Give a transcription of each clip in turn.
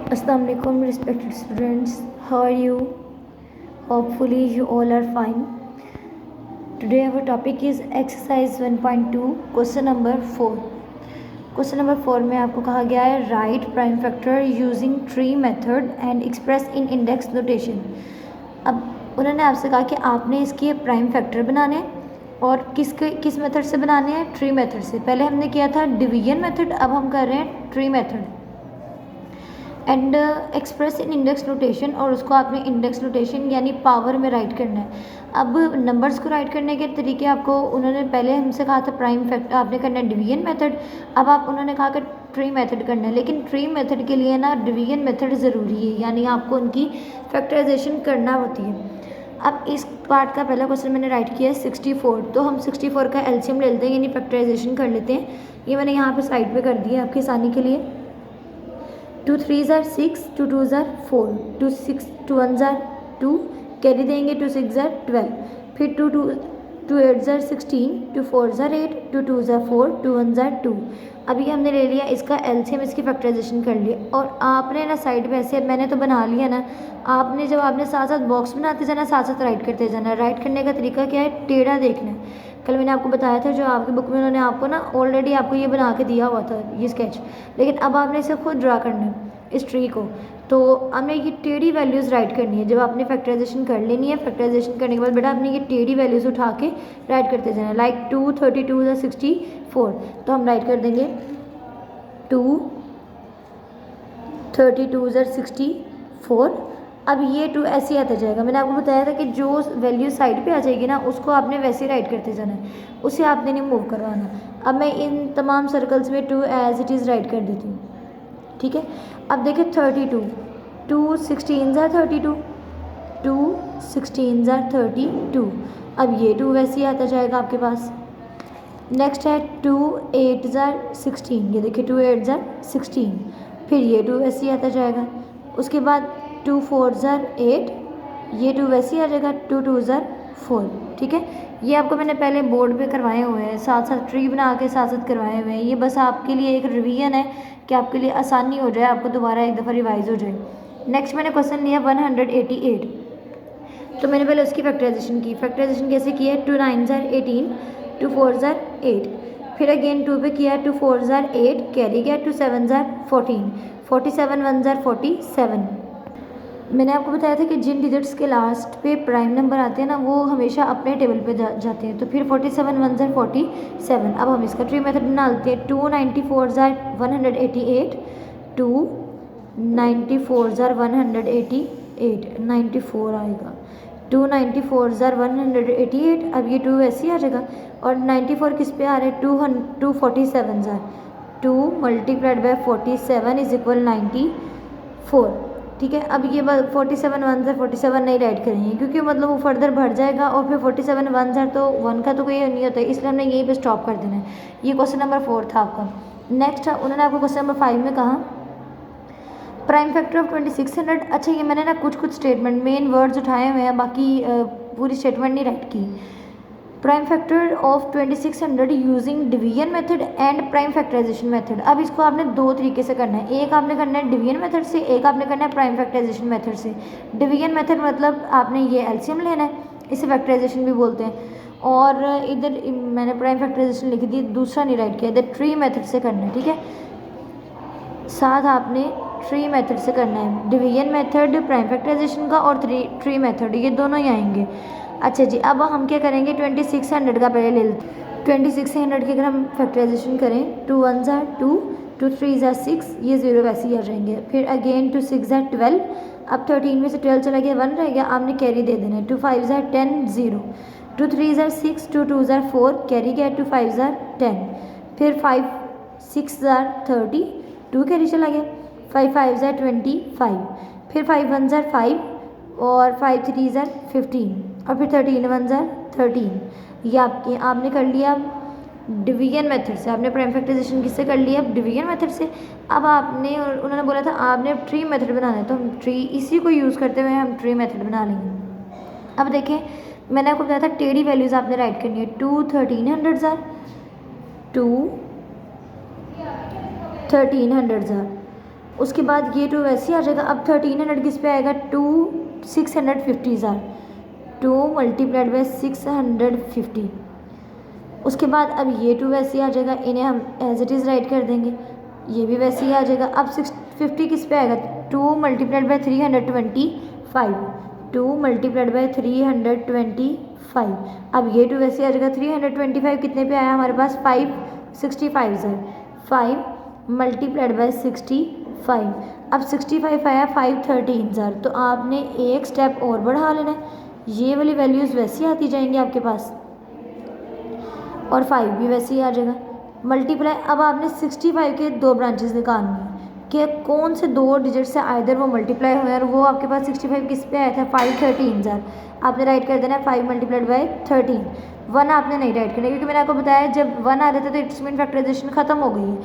Assalamu alaikum respected students, how are you? Hopefully you all are fine. Today our topic is exercise 1.2 question number 4. Question number 4 में आपको कहा गया है right prime factor using tree method and express in index notation. अब उन्होंने आपसे कहा कि आपने इसके प्राइम फैक्टर बनाने और किस मेथड से बनाने हैं, ट्री मेथड से। पहले हमने किया था डिवीजन मेथड, अब हम कर रहे हैं tree method and express in index notation, और उसको आपने इंडेक्स नोटेशन यानी पावर में राइट करना है। अब नंबर्स को राइट करने के तरीके आपको उन्होंने पहले हमसे कहा था प्राइम फैक्टर आपने करना है डिवीजन मेथड, अब आप उन्होंने कहा कि ट्री मेथड करना है। लेकिन ट्री मेथड के लिए ना डिवीजन मेथड ज़रूरी है, यानी आपको उनकी फैक्टराइजेशन करना होती है। अब इस पार्ट का पहला क्वेश्चन मैंने राइट किया है 64, तो हम 64 का एलसीएम ले लेते हैं यानी फैक्टराइजेशन कर लेते हैं। ये मैंने यहाँ पे साइड पे कर दिया आपकी आसानी के लिए। 2 3s are 6, 2 2s are 4, 2 6 2 1s are 2, carry देंगे 2 6s are 12, फिर 2 8s are 16, 2 4s are 8, 2 2s are 4, 2 1s are 2। अभी हमने ले लिया इसका एलसीएम, इसकी फैक्टराइजेशन कर लिया। और आपने ना साइड पे ऐसे मैंने तो बना लिया ना, आपने जब आपने साथ साथ बॉक्स बनाते जाना साथ साथ राइट करते जाना। राइट करने का तरीका क्या है, टेढ़ा देखना है। कल मैंने आपको बताया था जो आपकी बुक में उन्होंने आपको ना ऑलरेडी आपको ये बना के दिया हुआ था ये स्केच, लेकिन अब आपने इसे खुद ड्रा करना है इस ट्री को। तो हमने ये टेढ़ी वैल्यूज़ राइट करनी है। जब आपने फैक्टराइजेशन कर लेनी है, फैक्टराइजेशन करने के बाद बेटा आपने ये टेढ़ी वैल्यूज़ उठा के राइट करते जाना। लाइक 2 32 या 64, तो हम राइट कर देंगे 2 32 या 64। अब ये 2 ऐसे ही आता जाएगा। मैंने आपको बताया था कि जो वैल्यू साइड पे आ जाएगी ना उसको आपने वैसे ही राइट करते जाना है, उसे आपने नहीं मूव करवाना। अब मैं इन तमाम सर्कल्स में 2 एज इट इज़ राइट कर देती हूँ, ठीक है। अब देखिए 32, 2 16s are 32, 2 16s are 32। अब ये 2 वैसे ही आता जाएगा आपके पास। नेक्स्ट है 2 8s are 16, ये देखिए 2 8s are 16, फिर ये 2 वैसे ही आता जाएगा। उसके बाद 2 4s are 8, ये 2 वैसे ही आ जाएगा। 2 2s are 4, ठीक है। ये आपको मैंने पहले बोर्ड पे करवाए हुए हैं, साथ साथ ट्री बना के साथ साथ करवाए हुए हैं। ये बस आपके लिए एक रिवीजन है कि आपके लिए आसानी हो जाए, आपको दोबारा एक दफ़ा रिवाइज हो जाए। नेक्स्ट मैंने क्वेश्चन लिया 188, तो मैंने पहले उसकी फैक्टराइजेशन की। फैक्टराइजेशन कैसे की है, 2 9s are 18, 2 4s are 8, फिर अगेन 2 पे किया 2 4s are 8, कैरी गया 2 7s are 14, 47 1s are 47। मैंने आपको बताया था कि जिन डिजिट्स के लास्ट पे प्राइम नंबर आते हैं ना वो हमेशा अपने टेबल पे जाते हैं। तो फिर 47 1s are 47। अब हम इसका ट्री मेथड बना लेते हैं। 2 94s are 188, 2 94s are 188, 94 आएगा। 2 94s are 188, अब ये 2 वैसे ही आ जाएगा। और 94 किस पे आ रहा है, 2 47s are 2 multiplied by 47 is equal 94, ठीक है। अब ये 47 1s are 47 नहीं राइट करेंगे क्योंकि मतलब वो फर्दर बढ़ जाएगा और फिर 47 1s are तो 1 का तो कोई नहीं होता है, इसलिए हमने यहीं पे स्टॉप कर देना है। ये क्वेश्चन नंबर 4 था आपका। नेक्स्ट उन्होंने आपको क्वेश्चन नंबर 5 में कहा प्राइम फैक्टर ऑफ 2600। अच्छा ये मैंने ना कुछ स्टेटमेंट मेन वर्ड्स उठाए हुए हैं, बाकी पूरी स्टेटमेंट नहीं राइट की। Prime factor of 2600 using division method and prime factorization method. अब इसको आपने दो तरीके से करना है, एक आपने करना है डिवीजन मेथड से, एक आपने करना है प्राइम फैक्टराइजेशन मेथड से। डिवीजन मेथड मतलब आपने ये एलसीएम लेना है, इसे फैक्टराइजेशन भी बोलते हैं। और इधर मैंने प्राइम फैक्टराइजेशन लिख दी, दूसरा नहीं राइट किया, इधर ट्री मेथड से करना है, ठीक है। साथ आपने ट्री मेथड से करना है, डिवीजन मेथड प्राइम फैक्टराइजेशन का और ट्री मेथड, ये दोनों ही आएंगे। अच्छा जी, अब हम क्या करेंगे 2600 का पहले ले लेते हैं। 2600 की अगर हम फैक्टराइजेशन करें 2 1s are 2, 2 3s are 6, ये 0 वैसे ही आ जाएंगे। फिर अगेन 2 6s are 12, अब 13 में से 12 चला गया 1 रह गया, आपने कैरी दे देना है। 2 5s are 10 0, 2 3s are 6, 2 2s are 4, carry गया 2 5s are 10, फिर 5 6s are 30, 2 कैरी चला गया, 5 5s are 25, फिर 5 1s are 5 और 5 3s are 15 और फिर 13 1s are 13। ये आपने कर लिया डिवीजन मेथड से, आपने प्राइम फैक्टराइजेशन किससे कर लिया, डिवीजन मेथड से। अब आपने उन्होंने बोला था आपने ट्री मेथड बनाना है, तो हम ट्री इसी को यूज़ करते हुए हम ट्री मेथड बना लेंगे। अब देखिए मैंने आपको बताया था टेढ़ी वैल्यूज़ आपने राइट करनी है। 2 1300s are 2 1300s are उसके बाद ये 2 वैसे ही आ जाएगा। अब 1300 किस पे आएगा, 650 ज़ार, 2 मल्टीप्लाइड बाई 650। उसके बाद अब ये 2 वैसे ही आ जाएगा, इन्हें हम एज इट इज़ राइट कर देंगे, ये भी वैसे ही आ जाएगा। अब 650 किस पे आएगा, 2 मल्टीप्लाइड बाई 325, 2 मल्टीप्लाइड बाई 325। अब ये 2 वैसे आ जाएगा, 325 कितने पे आया हमारे पास, 565 ज़ार, 5 मल्टीप्लाइड बाई 65। अब 65 आया 513 ज़ार। तो आपने एक स्टेप और बढ़ा लेना है, ये वाली वैल्यूज़ वैसी आती जाएंगी आपके पास, और 5 भी वैसे ही आ जाएगा। मल्टीप्लाई, अब आपने 65 के 2 ब्रांचेस निकालनी है कि कौन से 2 डिजिट से आइदर वो मल्टीप्लाई हुए, और वो आपके पास 65 किस पे आया था, 513 ज़ार। आपने राइट कर देना है 5 मल्टीप्लाइड बाई 13। 1 आपने नहीं राइट करना, क्योंकि मैंने आपको बताया जब 1 आ जाता है तो इट्स मीन फैक्टराइजेशन ख़त्म हो गई है।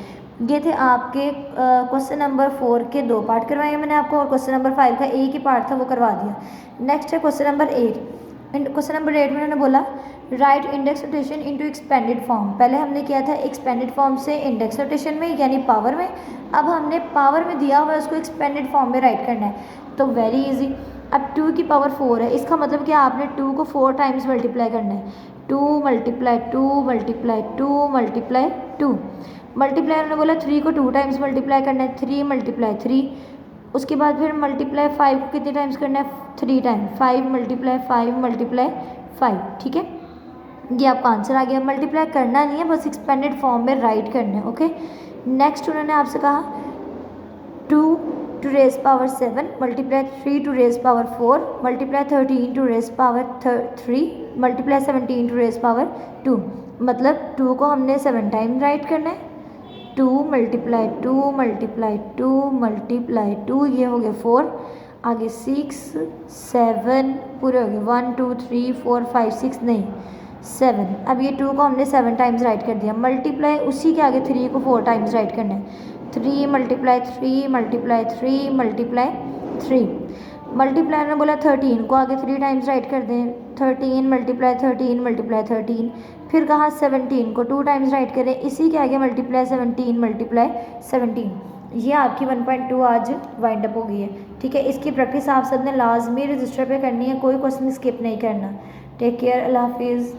ये थे आपके क्वेश्चन नंबर 4 के 2 पार्ट करवाए मैंने आपको, और क्वेश्चन नंबर 5 का एक ही पार्ट था वो करवा दिया। नेक्स्ट है क्वेश्चन नंबर 8। क्वेश्चन नंबर 8 में उन्होंने बोला right index notation into expanded form. पहले हमने किया था एक्सपेंडेड फॉर्म से इंडेक्स नोटेशन में, यानी पावर में। अब हमने पावर में दिया हुआ है उसको एक्सपेंडेड फॉर्म में राइट करना है, तो वेरी इजी। अब 2 की पावर 4 है, इसका मतलब कि आपने 2 को 4 टाइम्स मल्टीप्लाई करना है, 2 मल्टीप्लाई 2 मल्टीप्लाई 2 मल्टीप्लाई 2। मल्टीप्लाई उन्होंने बोला 3 को 2 टाइम्स मल्टीप्लाई करना है, 3 मल्टीप्लाई 3। उसके बाद फिर मल्टीप्लाई 5 को कितने टाइम्स करना है, 3 टाइम, 5 मल्टीप्लाई 5 मल्टीप्लाई 5। ठीक है, ये आपका आंसर आ गया। मल्टीप्लाई करना नहीं है, बस एक्सपेंडेड फॉर्म में राइट करना है। ओके, नेक्स्ट उन्होंने आपसे कहा 2 to raise power 7 multiply 3 to raise power 4 multiply 13 to raise power 3 multiply 17 to raise power 2। मतलब 2 को हमने 7 टाइम राइट करना है, 2 मल्टीप्लाई 2 मल्टीप्लाई 2 मल्टीप्लाई 2, ये हो गया 4, आगे 6 7 पूरे हो गए, 1 2 3 4 5 6 नहीं 7। अब ये 2 को हमने 7 टाइम्स राइट कर दिया, मल्टीप्लाई उसी के आगे 3 को 4 टाइम्स राइट करना है, 3 मल्टीप्लाई 3 मल्टीप्लाई 3 मल्टीप्लाई 3। मल्टीप्लाई ने बोला 13 को आगे 3 टाइम्स राइट कर दें, 13 मल्टीप्लाई 13 मल्टीप्लाई 13। फिर कहा 17 को 2 टाइम्स राइट करें, इसी के आगे मल्टीप्लाई 17 मल्टीप्लाई 17। ये आपकी 1.2 आज वाइंड अप हो गई है। ठीक है, इसकी प्रैक्टिस आप सब ने लाजमी रजिस्टर पे करनी है, कोई क्वेश्चन स्किप नहीं करना। टेक केयर, अल्लाह हाफिज़।